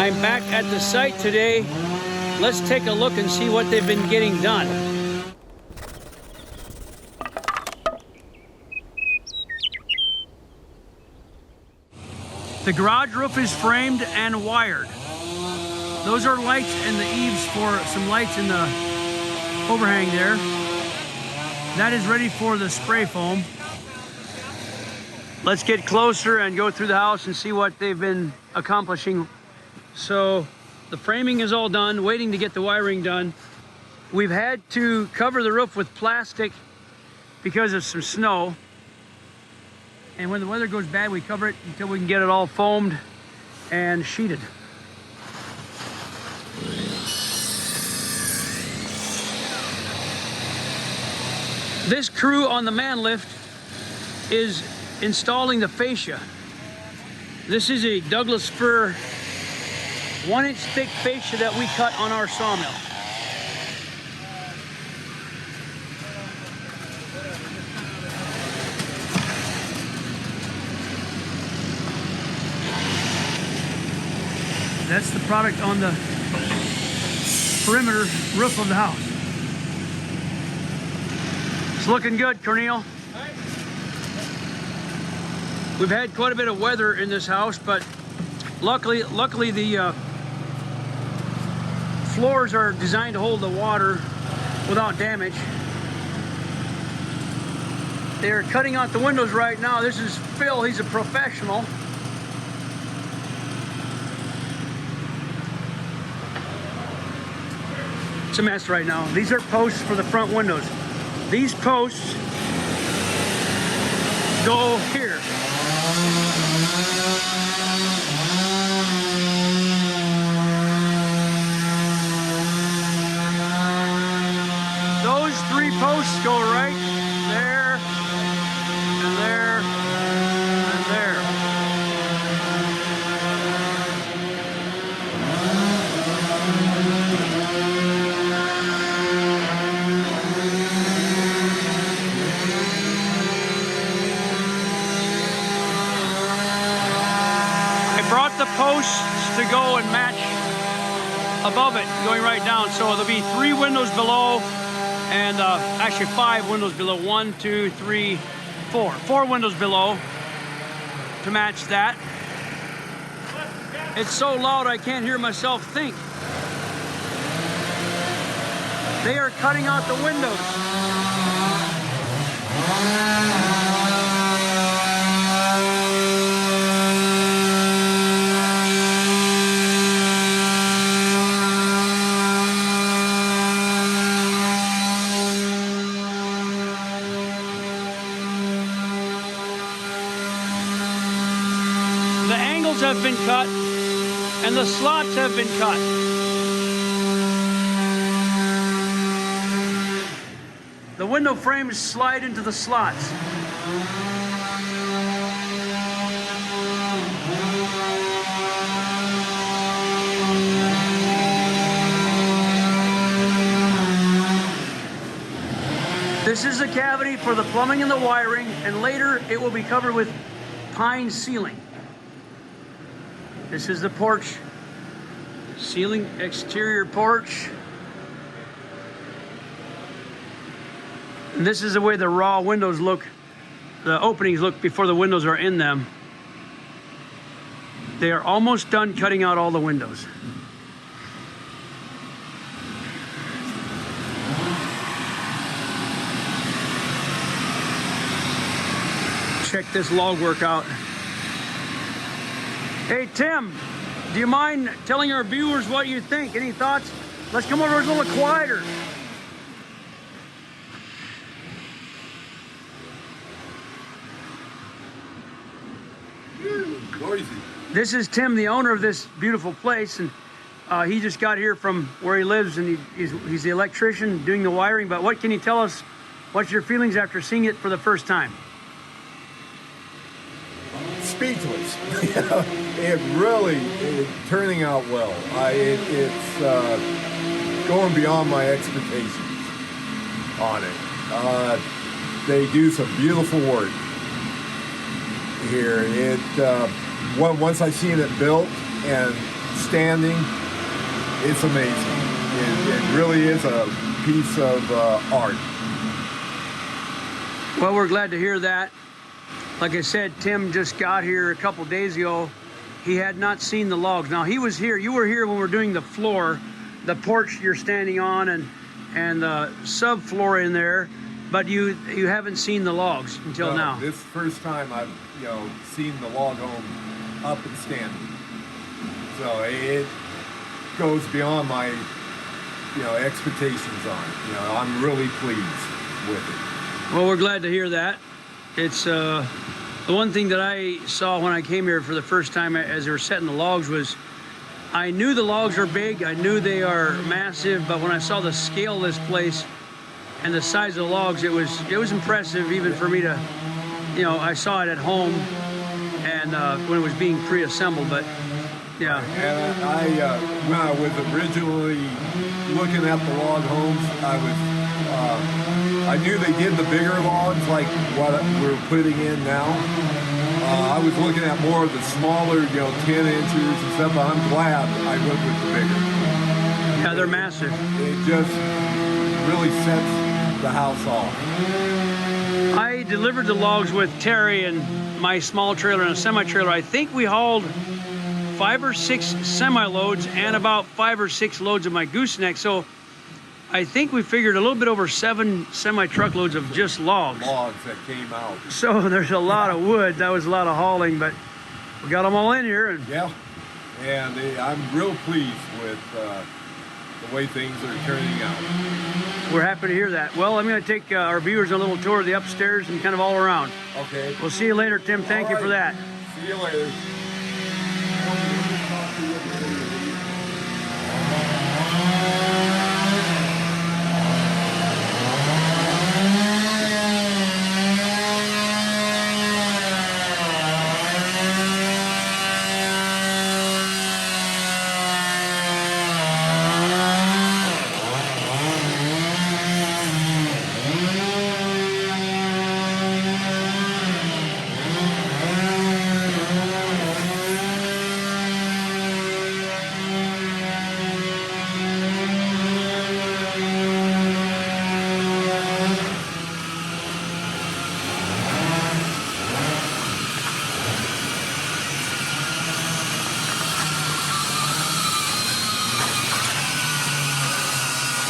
I'm back at the site today. Let's take a look and see what they've been getting done. The garage roof is framed and wired. Those are lights in the eaves for some lights in the overhang there. That is ready for the spray foam. Let's get closer and go through the house and see what they've been accomplishing. So the framing is all done, waiting to get the wiring done. We've had to cover the roof with plastic because of some snow. And when the weather goes bad, we cover it until we can get it all foamed and sheeted. This crew on the man lift is installing the fascia. This is a Douglas fir 1-inch thick fascia that we cut on our sawmill. That's the product on the perimeter roof of the house. It's looking good, Cornel. We've had quite a bit of weather in this house, but luckily the floors are designed to hold the water without damage. They're cutting out the windows right now. This is Phil, he's a professional. It's a mess right now. These are posts for the front windows. These posts go here. Those 3 posts go right there, and there, and there. Brought the posts to go and match above it, going right down. So there'll be 3 windows below, and actually 5 windows below. 1, 2, 3, 4. 4 windows below to match that. It's so loud I can't hear myself think. They are cutting out the windows. Have been cut and the slots have been cut. The window frames slide into the slots. This is the cavity for the plumbing and the wiring, and later it will be covered with pine ceiling. This is the porch, ceiling, exterior porch. And this is the way the raw windows look, the openings look before the windows are in them. They are almost done cutting out all the windows. Check this log work out. Hey Tim, do you mind telling our viewers what you think? Any thoughts? Let's come over a little quieter. Noisy. This is Tim, the owner of this beautiful place, and he just got here from where he lives, and he's the electrician doing the wiring. But what can you tell us? What's your feelings after seeing it for the first time? Speechless. It really is turning out well. It's going beyond my expectations on it. They do some beautiful work here. Once I seen it built and standing, it's amazing. It really is a piece of art. Well, we're glad to hear that. Like I said, Tim just got here a couple days ago. He had not seen the logs. Now, he was here. You were here when we were doing the floor, the porch you're standing on, and the subfloor in there, but you haven't seen the logs until now. This is the first time I've seen the log home up and standing. So it goes beyond my expectations on it. I'm really pleased with it. Well, we're glad to hear that. It's the one thing that I saw when I came here for the first time as they were setting the logs was, I knew the logs are big, I knew they are massive, but when I saw the scale of this place and the size of the logs, it was impressive even for me to, I saw it at home and when it was being pre-assembled, but yeah. And when I was originally looking at the log homes, I knew they did the bigger logs like what we're putting in now. I was looking at more of the smaller, 10 inches and stuff, but I'm glad I went with the bigger. Yeah, they're massive. It just really sets the house off. I delivered the logs with Terry and my small trailer and a semi-trailer. I think we hauled 5 or 6 semi-loads and about 5 or 6 loads of my gooseneck. So I think we figured a little bit over 7 semi-truckloads of just logs. Logs that came out. So there's a lot of wood. That was a lot of hauling, but we got them all in here. And yeah, and I'm real pleased with the way things are turning out. We're happy to hear that. Well, I'm going to take our viewers on a little tour of the upstairs and kind of all around. Okay. We'll see you later, Tim. Thank you for that. See you later.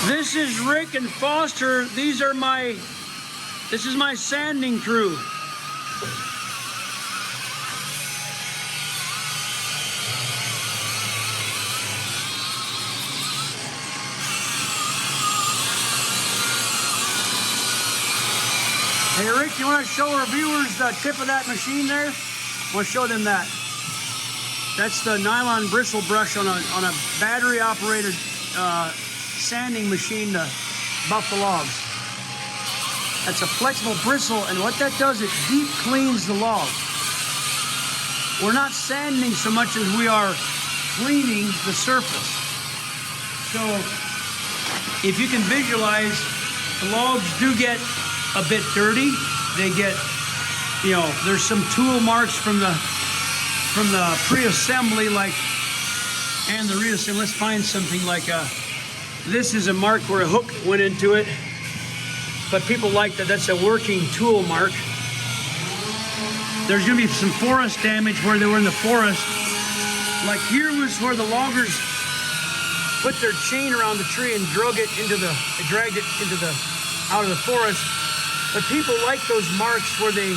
This is Rick and Foster. This is my sanding crew. Hey Rick, you want to show our viewers the tip of that machine there? I want to show them that. That's the nylon bristle brush on a battery operated sanding machine to buff the logs. That's a flexible bristle, and what that does, it deep cleans the log. We're not sanding so much as we are cleaning the surface. So if you can visualize, the logs do get a bit dirty. They get, there's some tool marks from the pre-assembly, and the reassembly. Let's find something like this is a mark where a hook went into it, but people like that. That's a working tool mark. There's gonna be some forest damage where they were in the forest. Like here was where the loggers put their chain around the tree and dragged it out of the forest. But people like those marks where they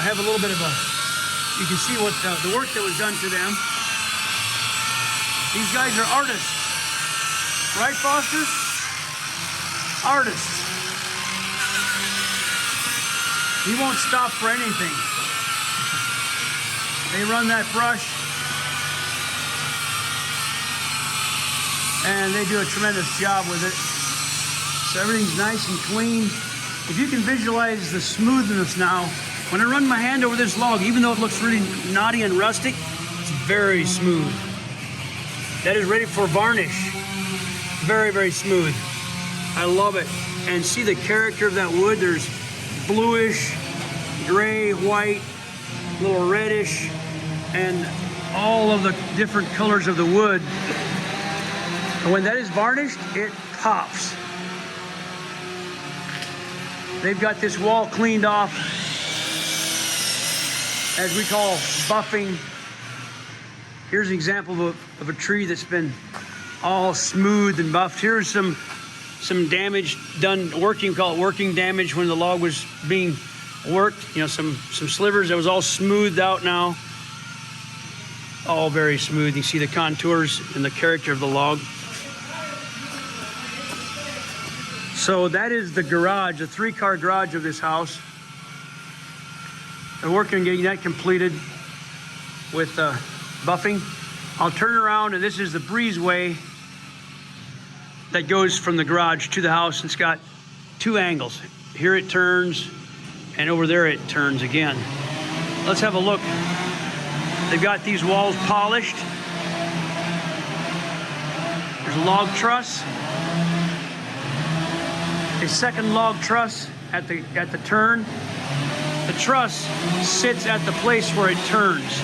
have a little bit of you can see what the work that was done to them. These guys are artists. Right, Foster? Artists. He won't stop for anything. They run that brush, and they do a tremendous job with it. So everything's nice and clean. If you can visualize the smoothness now, when I run my hand over this log, even though it looks really knotty and rustic, it's very smooth. That is ready for varnish. Very, very smooth. I love it. And see the character of that wood. There's bluish, gray, white, a little reddish, and all of the different colors of the wood. And when that is varnished, it pops. They've got this wall cleaned off, as we call buffing. Here's an example of a tree that's been all smooth and buffed. Here's some damage done working, call it working damage, when the log was being worked. You know, some slivers that was all smoothed out now. All very smooth. You see the contours and the character of the log. So that is the garage, the 3-car garage of this house. They're working on getting that completed with buffing. I'll turn around, and this is the breezeway that goes from the garage to the house. It's got 2 angles. Here it turns, and over there it turns again. Let's have a look. They've got these walls polished. There's a log truss. A second log truss at the turn. The truss sits at the place where it turns,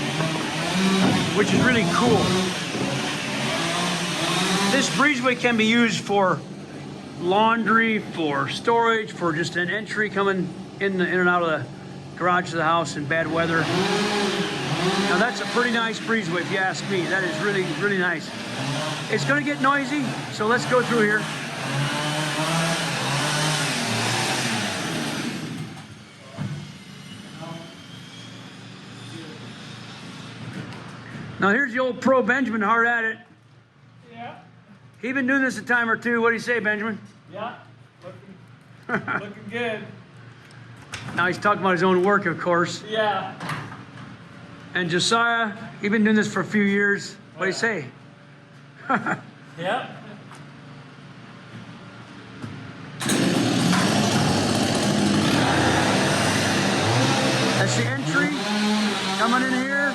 which is really cool. This breezeway can be used for laundry, for storage, for just an entry coming in and out of the garage of the house in bad weather. Now that's a pretty nice breezeway, if you ask me. That is really, really nice. It's gonna get noisy, so let's go through here. Now here's the old pro Benjamin, hard at it. Yeah. He been doing this a time or two. What do you say, Benjamin? Yeah. Looking good. Now he's talking about his own work, of course. Yeah. And Josiah, he been doing this for a few years. What do you say? Yep. That's the entry coming in here.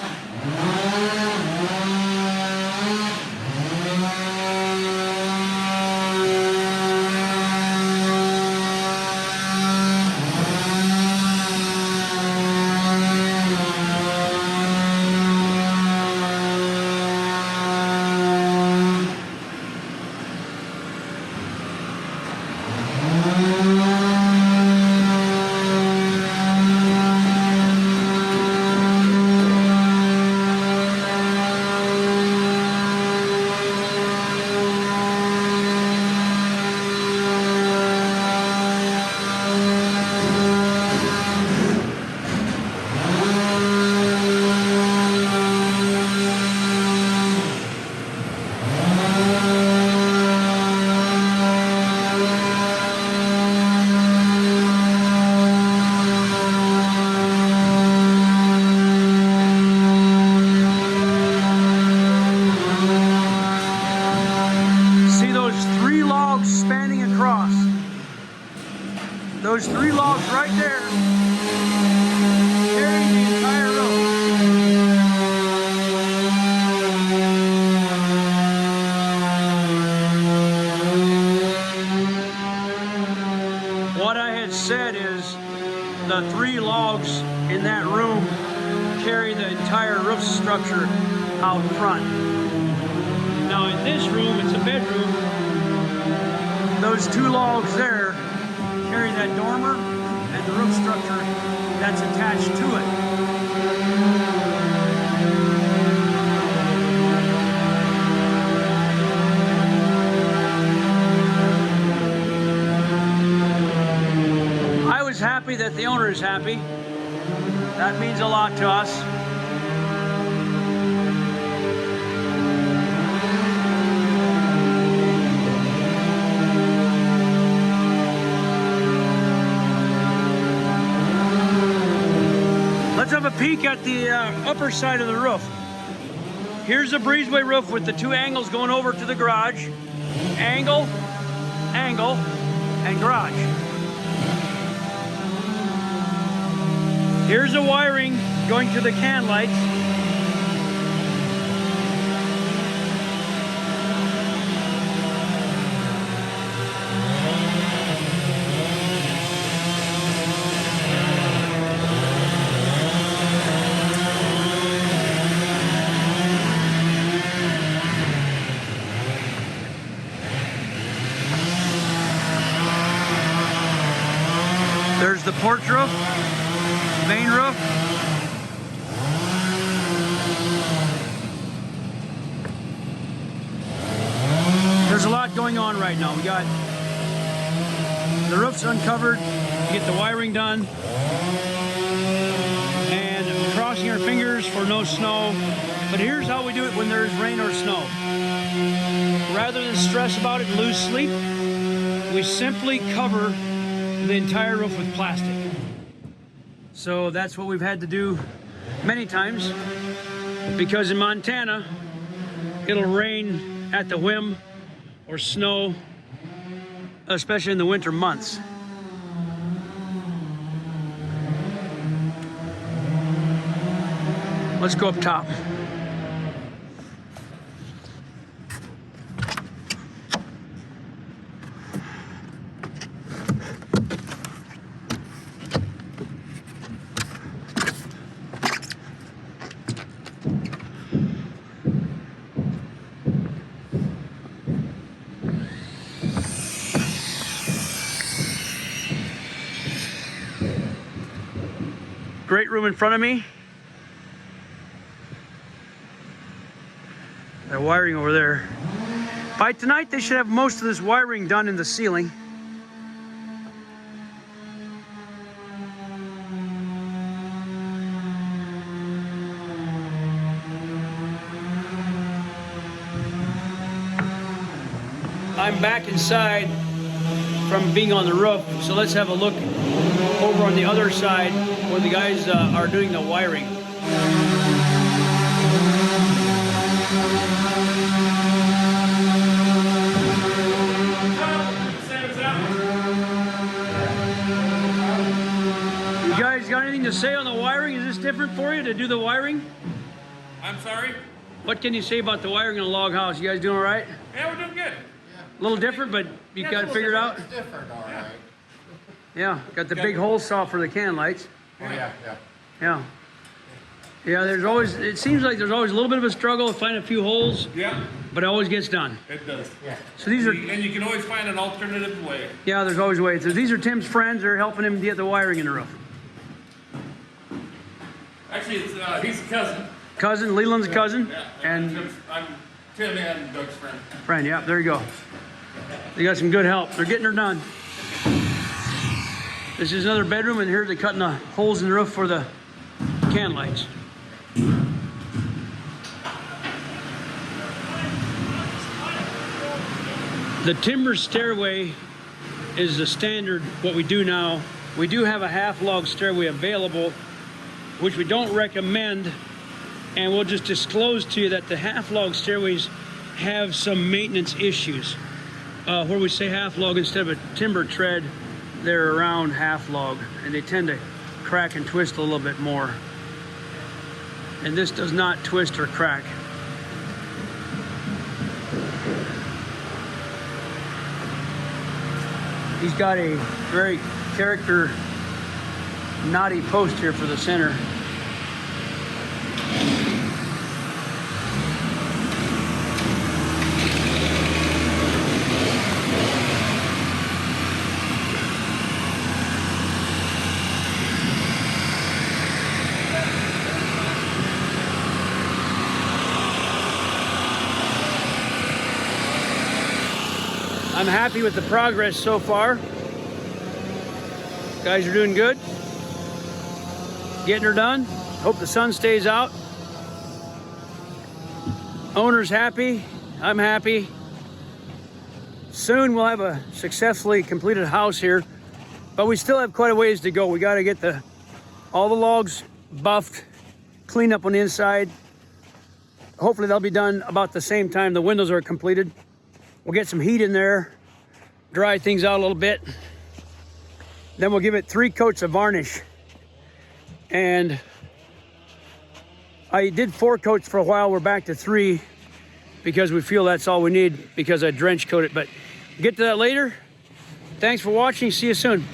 Those 3 logs right there carry the entire road. What I had said is the 3 logs in that room carry the entire roof structure out front. Now in this room, it's a bedroom. Those 2 logs there carry that dormer and the roof structure that's attached to it. I was happy that the owner is happy. That means a lot to us. Let's have a peek at the upper side of the roof. Here's a breezeway roof with the 2 angles going over to the garage. Angle, angle, and garage. Here's the wiring going to the can lights. porch roof, main roof. There's a lot going on right now. We got the roof's uncovered, to get the wiring done, and we're crossing our fingers for no snow. But here's how we do it when there's rain or snow. Rather than stress about it and lose sleep, we simply cover the entire roof with plastic. So that's what we've had to do many times, because in Montana, it'll rain at the whim or snow, especially in the winter months. Let's go up top. Great room in front of me. They're wiring over there. By tonight, they should have most of this wiring done in the ceiling. I'm back inside from being on the roof, so let's have a look over on the other side where the guys are doing the wiring. You guys got anything to say on the wiring? Is this different for you to do the wiring? I'm sorry? What can you say about the wiring in a log house? You guys doing all right? Yeah, we're doing good. A little different, but you got it figured out? It's different, all right. Yeah, got the big hole saw for the can lights. Oh, yeah, yeah. Yeah. Yeah, there's always, it seems like there's always a little bit of a struggle to find a few holes, Yeah, but it always gets done. it does. Yeah. So these are, And you can always find an alternative way. yeah, there's always ways. So these are Tim's friends. They're helping him get the wiring in the roof. Actually, it's he's a cousin. Cousin, Leland's cousin, Yeah, and I'm Tim and Doug's friend. friend. Yeah, there you go. They got some good help. They're getting her done. This is another bedroom, and here they're cutting the holes in the roof for the can lights. The timber stairway is the standard, what we do now. We do have a half log stairway available, which we don't recommend, and we'll just disclose to you that the half log stairways have some maintenance issues. Where we say half log instead of a timber tread, they're around half log, and they tend to crack and twist a little bit more. And this does not twist or crack. He's got a very character knotty post here for the center. I'm happy with the progress so far. Guys are doing good. Getting her done. Hope the sun stays out. Owner's happy. I'm happy. Soon we'll have a successfully completed house here, but we still have quite a ways to go. We got to get all the logs buffed, cleaned up on the inside. Hopefully they'll be done about the same time the windows are completed. We'll get some heat in there, dry things out a little bit. Then we'll give it 3 coats of varnish. And I did 4 coats for a while. We're back to 3 because we feel that's all we need because I drench coat it. But get to that later. Thanks for watching. See you soon.